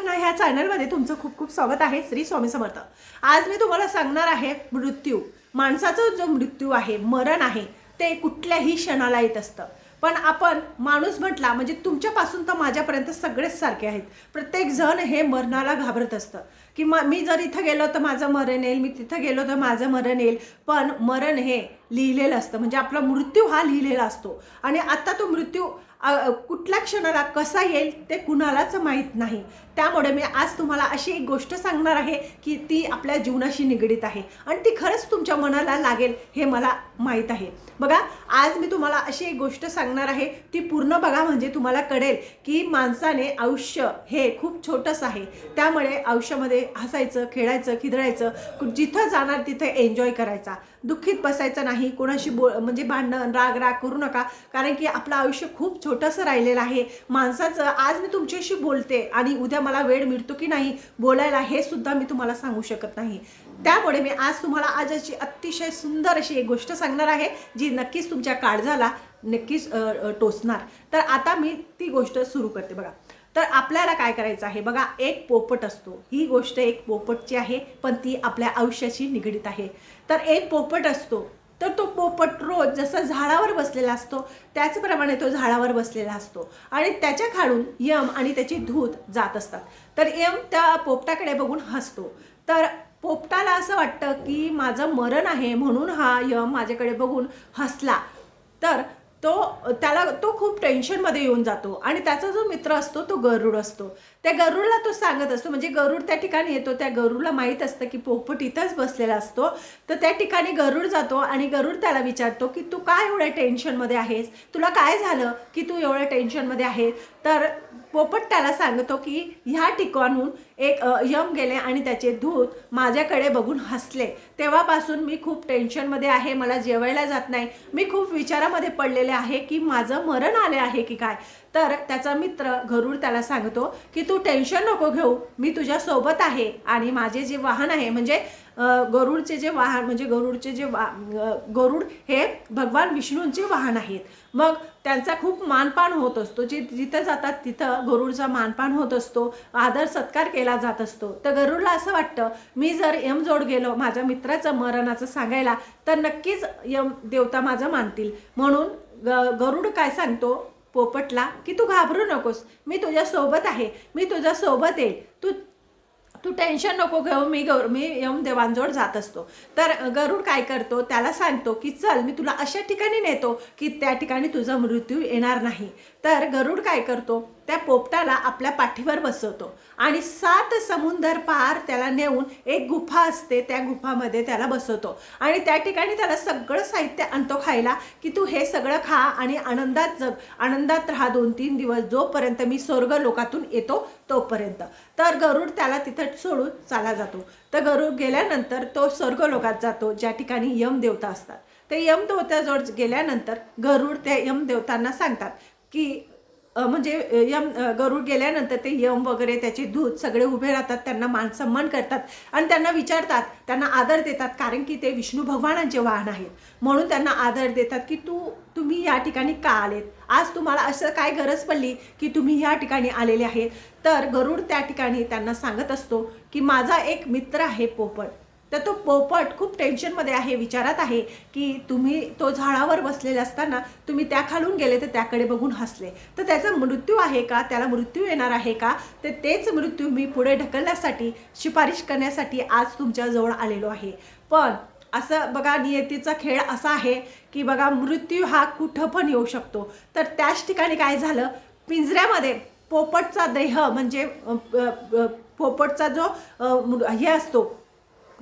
प्रार्थना ह्या चॅनलमध्ये तुमचं खूप खूप स्वागत आहे। श्री स्वामी समर्थ। आज मी तुम्हाला सांगणार आहे मृत्यू। माणसाचा जो मृत्यू आहे, मरण आहे, ते कुठल्याही क्षणाला येत असतं। पण आपण माणूस म्हटला म्हणजे तुमच्यापासून तर माझ्यापर्यंत सगळेच सारखे आहेत। प्रत्येक जण हे मरणाला घाबरत असतं की मी जर इथं गेलो तर माझं मरण येईल, मी तिथं गेलो तर माझं मरण येईल। पण मरण हे लिहिलेलं असतं, म्हणजे आपला मृत्यू हा लिहिलेला असतो। आणि आता तो मृत्यू कुठल्या क्षणाला कसा येईल ते कुणालाच माहीत नाही। त्यामुळे मी आज तुम्हाला अशी एक गोष्ट सांगणार आहे की ती आपल्या जीवनाशी निगडीत आहे आणि ती खरंच तुमच्या मनाला लागेल हे मला माहीत आहे। बघा, आज मी तुम्हाला अशी एक गोष्ट सांगणार आहे, ती पूर्ण बघा म्हणजे तुम्हाला कळेल की माणसाने आयुष्य हे खूप छोटंसं आहे। त्यामुळे आयुष्यामध्ये हसायचं, खेळायचं, खिदळायचं, जिथं जाणार तिथे एन्जॉय करायचा, दुःखीत बसायचं नाही, कोणाशी म्हणजे भांडण राग करू नका। कारण की आपलं आयुष्य खूप छोटंसं राहिलेलं आहे माणसाचं। आज मी तुमच्याशी बोलते आणि उद्या मला वेळ मिळतो की नाही बोलायला हे सुद्धा मी तुम्हाला सांगू शकत नाही। त्यामुळे मी आज तुम्हाला अशी अतिशय सुंदर अशी एक गोष्ट सांगणार आहे जी नक्कीच तुमच्या काळजाला नक्कीच टोचणार। तर आता मी ती गोष्ट सुरू करते। बघा, तर आपल्याला काय करायचं आहे, बघा, एक पोपट असतो। ही गोष्ट एक पोपटची आहे, पण ती आपल्या आयुष्याशी निगडीत आहे। तर एक पोपट असतो, तर तो पोपट रोज जसा झाडावर बसलेला असतो त्याचप्रमाणे तो झाडावर बसलेला असतो आणि त्याच्या खालून यम आणि त्याची दूत जात असतात। तर यम त्या पोपटाकडे बघून हसतो। तर पोपटाला असं वाटतं की माझं मरण आहे म्हणून हा यम माझ्याकडे बघून हसला। तर तो खूप टेन्शनमध्ये येऊन जातो आणि त्याचा जो मित्र असतो तो गरुड असतो। त्या गरुडला तो सांगत असतो, म्हणजे गरुड त्या ठिकाणी येतो, त्या गरुडला माहीत असतं की पोपट इथंच बसलेला असतो। तर त्या ठिकाणी गरुड जातो आणि गरुड त्याला विचारतो की तू काय एवढ्या टेन्शनमध्ये आहेस, तुला काय झालं की तू एवढ्या टेन्शनमध्ये आहे। तर पोपट त्याला सांगतो की ह्या ठिकाणून एक यम गेले आणि त्याचे दूत माझ्याकडे बघून हसले, तेव्हापासून मी खूप टेन्शनमध्ये आहे, मला जेवायला जात नाही, मी खूप विचारामध्ये पडलेले आहे की माझं मरण आले आहे की काय। तर त्याचा मित्र गरुड त्याला सांगतो की तू टेन्शन नको घेऊ, मी तुझ्या सोबत आहे आणि माझे जे वाहन आहे, म्हणजे गरुडचे जे वाहन, म्हणजे गरुड हे भगवान विष्णूंचे वाहन आहेत। मग त्यांचा खूप मानपान होत असतो, जिथं जातात तिथं गरुडचा मानपान होत असतो, आदर सत्कार केला जात असतो। तर गरुडला असं वाटतं मी जर यमजोड गेलो माझ्या मित्राचं मरणाचं सांगायला तर नक्कीच यम देवता माझं मानतील। म्हणून गरुड काय सांगतो पोपटला की तू घाबरू नकोस, मी तुझ्या सोबत आहे, मी तुझ्या सोबत येईल, तू टेन्शन नको घेऊ, मी यमदेवांजवळ जात असतो। तर गरुड काय करतो, त्याला सांगतो की चल मी तुला अशा ठिकाणी नेतो की त्या ठिकाणी तुझा मृत्यू येणार नाही। तर गरुड काय करतो, त्या पोपटाला आपल्या पाठीवर बसवतो आणि 7 समुंदर पार त्याला नेऊन एक गुफा असते, त्या गुफामध्ये त्याला बसवतो आणि त्या ठिकाणी त्याला सगळं साहित्य आणतो खायला की तू हे सगळं खा आणि आनंदात जग, आनंदात राहा 2-3 दिवस, जोपर्यंत मी स्वर्ग लोकातून येतो तोपर्यंत। तर गरुड त्याला तिथं सोडून चाला जातो। तर गरुड गेल्यानंतर तो स्वर्ग लोकात जातो, ज्या ठिकाणी यमदेवता असतात। ते यमदेवताजवळ गेल्यानंतर गरुड त्या यमदेवतांना सांगतात की गरुड गेल्यानंतर ते यम वगैरे त्याचे दूत सगळे उभे राहतात, त्यांना मान सन्मान करतात आणि त्यांना विचारतात, त्यांना आदर देतात, कारण की ते विष्णू भगवानांचे वाहन आहेत म्हणून त्यांना आदर देतात की तुम्ही या ठिकाणी का आलेत, आज तुम्हाला असं काय गरज पडली की तुम्ही या ठिकाणी आलेले आहेत। तर गरुड त्या ठिकाणी त्यांना सांगत असतो की माझा एक मित्र आहे पोपट, तर तो पोपट खूप टेन्शनमध्ये आहे, विचारात आहे की तुम्ही तो झाडावर बसलेले असताना तुम्ही त्या खालून गेले तर त्याकडे बघून हसले, तर त्याचा मृत्यू आहे का, त्याला मृत्यू येणार आहे का, तर तेच मृत्यू मी पुढे ढकलण्यासाठी, शिफारिश करण्यासाठी आज तुमच्याजवळ आलेलो आहे। पण असं बघा, नियतीचा खेळ असा आहे की बघा मृत्यू हा कुठं पण येऊ शकतो। तर त्याच ठिकाणी काय झालं, पिंजऱ्यामध्ये पोपटचा देह, म्हणजे पोपटचा जो हे असतो,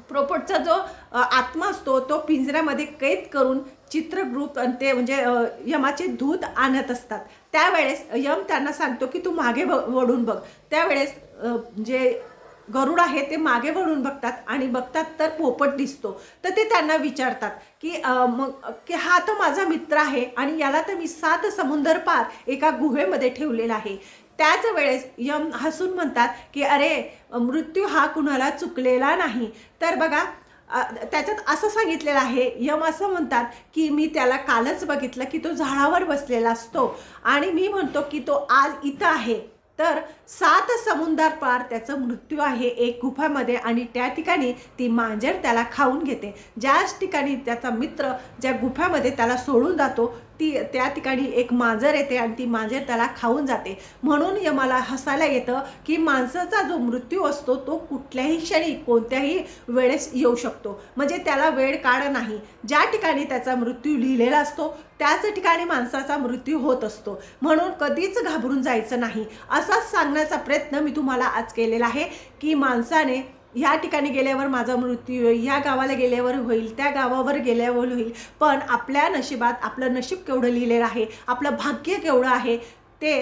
पोपटचा जो आत्मा असतो तो पिंजऱ्यामध्ये कैद करून चित्रगृह आणि ते म्हणजे यमाचे दूत आणत असतात। त्यावेळेस यम त्यांना सांगतो की तू मागे वळून बघ। त्यावेळेस जे गरुड आहे ते मागे वळून बघतात आणि बघतात तर पोपट दिसतो। तर ते त्यांना विचारतात की मग की हा तर माझा मित्र आहे आणि याला तर मी 7 समुंदर पार एका गुहेमध्ये ठेवलेला आहे। त्याच वेळेस यम हसून म्हणतात की अरे, मृत्यू हा कुणाला चुकलेला नाही। तर बघा, त्याच्यात असं सांगितलेलं आहे, यम असं म्हणतात की मी त्याला कालच बघितलं की तो झाडावर बसलेला असतो आणि मी म्हणतो की तो आज इथं आहे, तर 7 समुद्र पार त्याचा मृत्यू आहे एक गुफामध्ये आणि त्या ठिकाणी ती मांजर त्याला खाऊन घेते. ज्याच ठिकाणी त्याचा मित्र ज्या गुफामध्ये त्याला सोडून जातो त्या ठिकाणी एक मांजर येते आणि ती मांजर त्याला खाऊन जाते. म्हणून मला हसायला येतं की माणसाचा जो मृत्यू असतो तो कुठल्याही क्षणी कोणत्याही वेळेस येऊ शकतो. म्हणजे त्याला वेळ काळ नाही. ज्या ठिकाणी त्याचा मृत्यू लिहिलेला असतो त्याच ठिकाणी माणसाचा मृत्यू होत असतो. म्हणून कधीच घाबरून जायचं नाही असाच सांगण्याचा प्रयत्न मी तुम्हाला आज केलेला आहे की माणसाने ह्या ठिकाणी गेल्यावर माझा मृत्यू होईल, ह्या गावाला गेल्यावर होईल, त्या गावावर गेल्यावर होईल, पण आपल्या नशिबात आपलं नशीब केवढं लिहिलेलं आहे, आपलं भाग्य केवढं आहे ते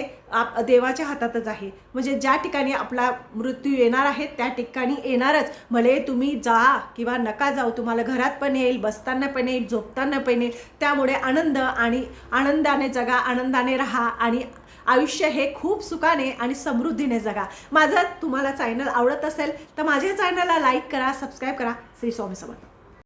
देवाच्या हातातच आहे. म्हणजे ज्या ठिकाणी आपला मृत्यू येणार आहे त्या ठिकाणी येणारच. भले तुम्ही जा किंवा नका जाऊ, तुम्हाला घरात पण येईल, बसताना पण येईल, झोपताना पण येईल. त्यामुळे आनंद आणि आनंदाने जगा, आनंदाने राहा आणि आयुष्य हे खूप सुखाने आणि समृद्धीने जगा. माझं तुम्हाला चॅनल आवडत असेल तर माझ्या चॅनलला लाईक करा, सबस्क्राईब करा. श्री स्वामी समर्थ.